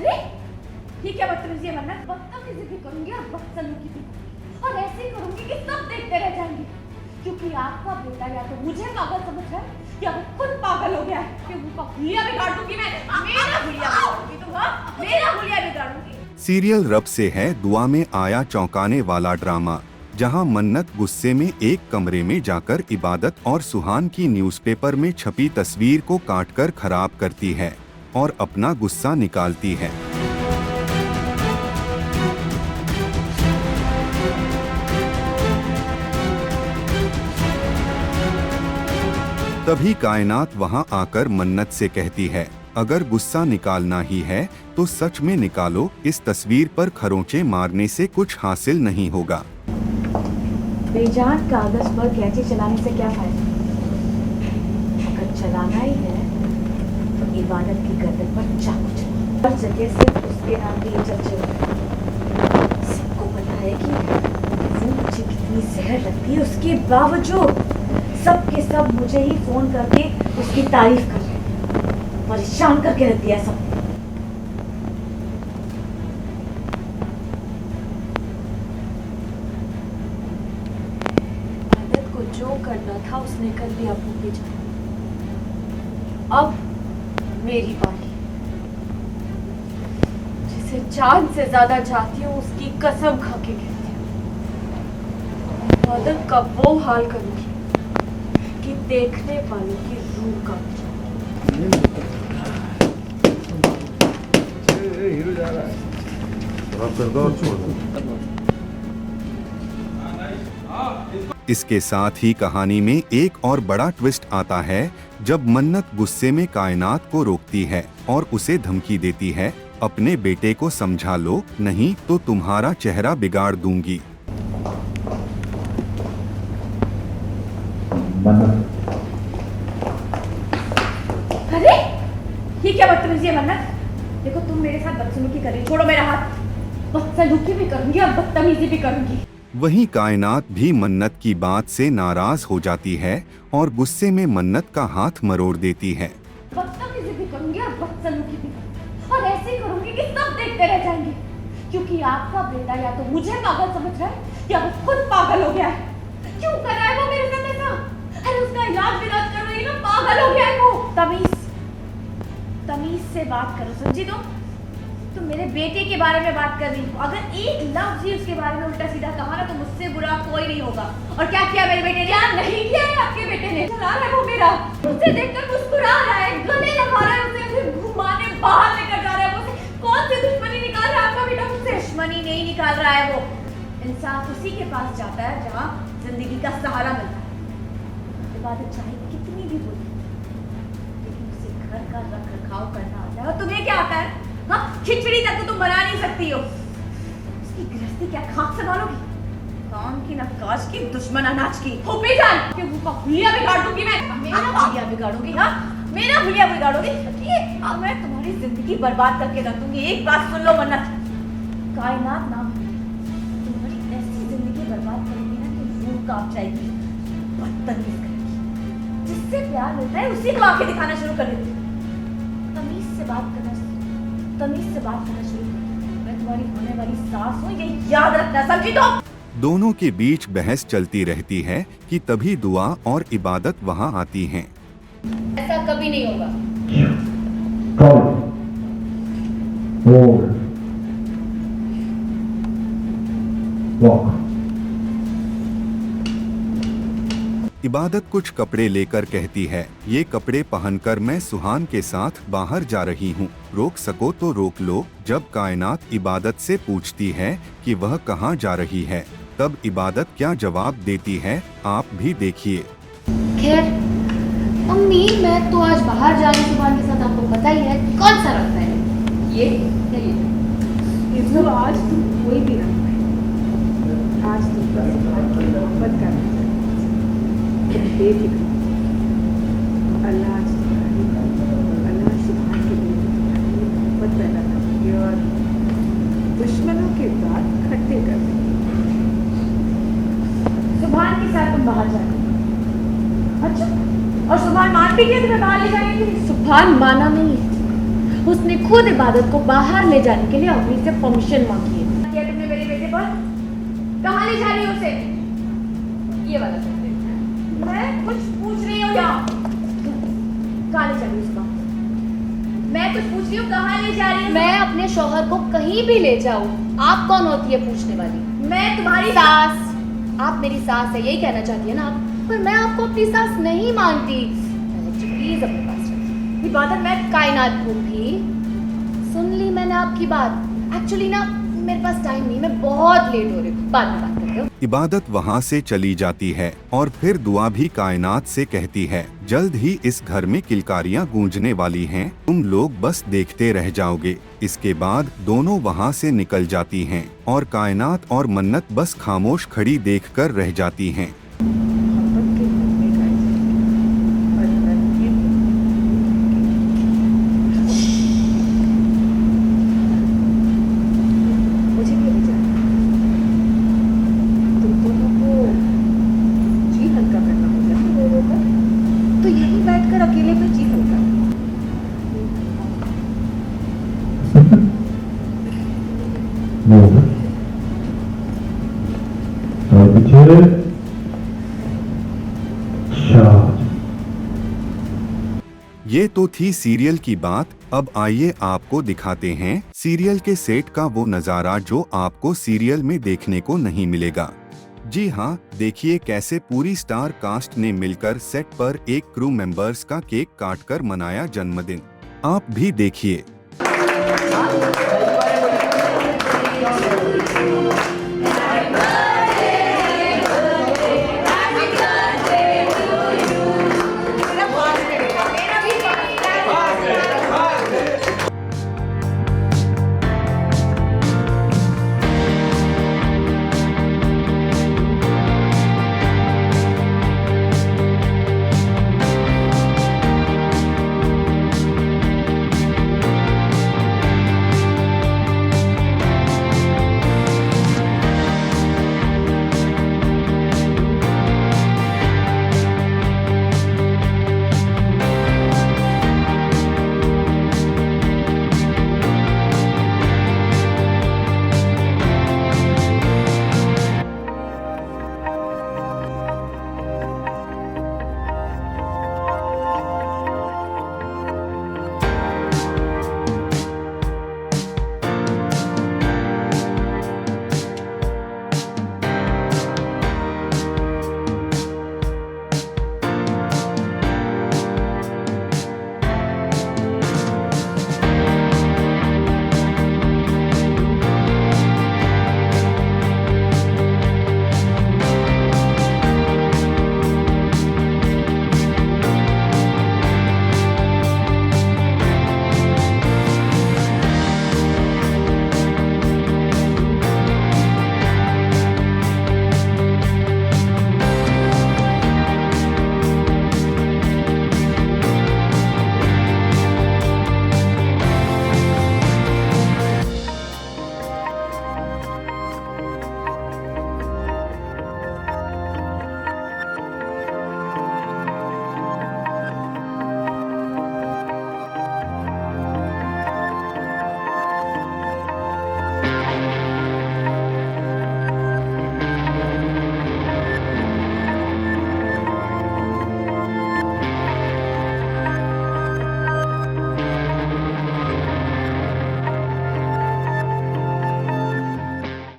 अरे ये क्या बदतमीजी है मन्नत? बदतमीजी भी करूंगी और बदसलूकी भी करूंगी, और ऐसे ही करूंगी कि सब देखते रह जाएंगे, क्योंकि आपका बेटा या तो मुझे पागल समझ रहा है या वो खुद पागल हो गया है। कि उनका हुलिया बिगाड़ दूंगी मैं, मेरा हुलिया बिगाड़ूंगी तुम, हाँ मेरा हुलिया बिगाड़ूंगी। सीरियल रब से है दुआ में आया चौंकाने वाला ड्रामा, जहां मन्नत गुस्से में एक कमरे में जाकर इबादत और सुहान की न्यूज़पेपर में छपी तस्वीर को काटकर खराब करती है और अपना गुस्सा निकालती है। तभी कायनात वहां आकर मन्नत से कहती है, अगर गुस्सा निकालना ही है तो सच में निकालो, इस तस्वीर पर खरोंचे मारने से कुछ हासिल नहीं होगा। बेजान कागज पर कैंची चलाने से क्या फायदा? अगर चलाना ही है तो इबादत की गर्दन पर चाकू चलाओ। हर जगह सिर्फ उसके नाम की इज्जत चल रही है। सबको पता है कि वो मुझे कितनी जहर लगती है, उसके बावजूद सब के सब मुझे ही फोन करके उसकी तारीफ कर रहे हैं। परेशान करके रख दिया सब। आदत को जो करना था उसने कर लिया भूपी जान। अब मेरी बारी। जिसे जान से ज्यादा चाहती हूँ उसकी कसम खा के कहती हूँ, आदत का वो हाल करूंगी कि देखने वालों की रूह कांप जाए। इसके साथ ही कहानी में एक और बड़ा ट्विस्ट आता है जब मन्नत गुस्से में कायनात को रोकती है और उसे धमकी देती है, अपने बेटे को समझा लो, नहीं तो तुम्हारा चेहरा बिगाड़ दूंगी। अरे ये क्या बदतमीजी है मन्नत? देखो तुम मेरे साथ बदसलूकी कर रही, छोड़ो मेरा हाथ। बदसलूकी भी करूंगी और बदतमीजी भी करूंगी। वहीं कायनात भी मन्नत की बात से नाराज हो जाती है और गुस्से में मन्नत का हाथ मरोड़ देती है। बदतमीजी भी करूंगी और बदसलूकी भी करूंगी, और ऐसे ही करूंगी कि सब देखते रह जाएंगे, क्योंकि आपका बेटा या तो मुझे पागल समझ रहा है या वो खुद पागल हो गया है। क्यों कर रहा है वो मेरे साथ ऐसा? अरे उसका इलाज कर रही ना, पागल हो गया है वो। तमीज से बात करो, समझी? तुम मेरे बेटे के बारे में बात कर रही हो। अगर एक लफ्ज ही उसके बारे में उल्टा सीधा कहा ना तो मुझसे बुरा कोई नहीं होगा। और क्या किया मेरे बेटे ने? क्या नहीं किया है आपके बेटे ने? चला रहा है वो मेरा, मुझसे देखकर मुस्कुरा रहा है, गले लगा रहा है, उसे घुमाने बाहर लेकर जा रहा है। वो कौन सी दुश्मनी निकाल रहा है आपका बेटा मुझसे? दुश्मनी नहीं निकाल रहा है वो, इंसाफ उसी के पास जाता है जहाँ जिंदगी का सहारा मिलता है। इबादत चाहे कितनी भी बोली, लेकिन उसे घर का रख रखाव करना आता है। और तुम्हें क्या आता है? हाँ, खिचड़ी तक तो तुम बना नहीं सकती हो। उसकी गृहस्थी क्या खाक संभालोगी? काम की नक्काश की, दुश्मन अनाज की। भूपी जान कि उनका हुलिया बिगाड़ दूंगी मैं, मेरा हुलिया बिगाड़ूंगी। हाँ मेरा हुलिया बिगाड़ोगी, अब मैं तुम्हारी जिंदगी बर्बाद करके रख दूंगी। एक बात सुन लो मन्नत, कायनात नाम तुम्हारी ऐसी जिंदगी बर्बाद करेगी ना कि रूह कांप जाएगी, बदतमीज करेगी। जिससे प्यार मिलता है उसी को आंखें दिखाना शुरू कर देती। तमीज से बात करना शुरू कर। मैं तुम्हारी होने वाली सास हूँ, ये याद रखना, समझी? दोनों के बीच बहस चलती रहती है कि तभी दुआ और इबादत वहां आती हैं। ऐसा कभी नहीं होगा। इबादत कुछ कपड़े लेकर कहती है, ये कपड़े पहनकर मैं सुहान के साथ बाहर जा रही हूँ, रोक सको तो रोक लो। जब कायनात इबादत से पूछती है कि वह कहाँ जा रही है, तब इबादत क्या जवाब देती है, आप भी देखिए। खैर अम्मी, मैं तो आज बाहर जा रही सुहान के साथ, आपको पता ही है। कौन सा रखता है ये? इसको आज तुम कोई भी रखता है, आज तुम मोहब्बत करना बेफिक्र। अल्लाह सुभान के लिए मोहब्बत पैदा करेंगे और दुश्मनों के बाद खट्टे कर देंगे। सुभान के साथ तुम बाहर जा रही हो? अच्छा, और सुभान मान भी गया तुम्हें बाहर ले जाएंगे? सुभान माना नहीं है, उसने खुद इबादत को बाहर ले जाने के लिए अम्मी से परमिशन मांगी है। क्या तुमने मेरे बेटे पर? कहाँ ले जा रही हो उसे? ये वाला मैं कुछ पूछ रही हूँ यहाँ। कहाँ ले जा रही हो उसको? मैं कुछ पूछ रही हूँ, कहाँ ले जा रही हूँ? मैं अपने शौहर को कहीं भी ले जाऊं, आप कौन होती है पूछने वाली? मैं तुम्हारी सास। आप मेरी सास है, यही कहना चाहती है ना आप? पर मैं आपको अपनी सास नहीं मानती। प्लीज अपने पास रखिए। इबादत, मैं कायनात भूखी, सुन ली मैंने आपकी बात। एक्चुअली ना मेरे पास टाइम नहीं, मैं बहुत लेट हो रही हूँ, बाद में बात करते हो। इबादत वहाँ से चली जाती है और फिर दुआ भी कायनात से कहती है, जल्द ही इस घर में किलकारियाँ गूंजने वाली हैं, तुम लोग बस देखते रह जाओगे। इसके बाद दोनों वहाँ से निकल जाती हैं और कायनात और मन्नत बस खामोश खड़ी देखकर रह जाती हैं। मुझे भी अभी जाना है। तुम दोनों को जी हल्का करना होगा ना रो रो कर, तो यहीं बैठकर अकेले में जी हल्का। ये तो थी सीरियल की बात। अब आइए आपको दिखाते हैं सीरियल के सेट का वो नज़ारा जो आपको सीरियल में देखने को नहीं मिलेगा। जी हाँ, देखिए कैसे पूरी स्टार कास्ट ने मिलकर सेट पर एक क्रू मेंबर्स का केक काटकर मनाया जन्मदिन। आप भी देखिए।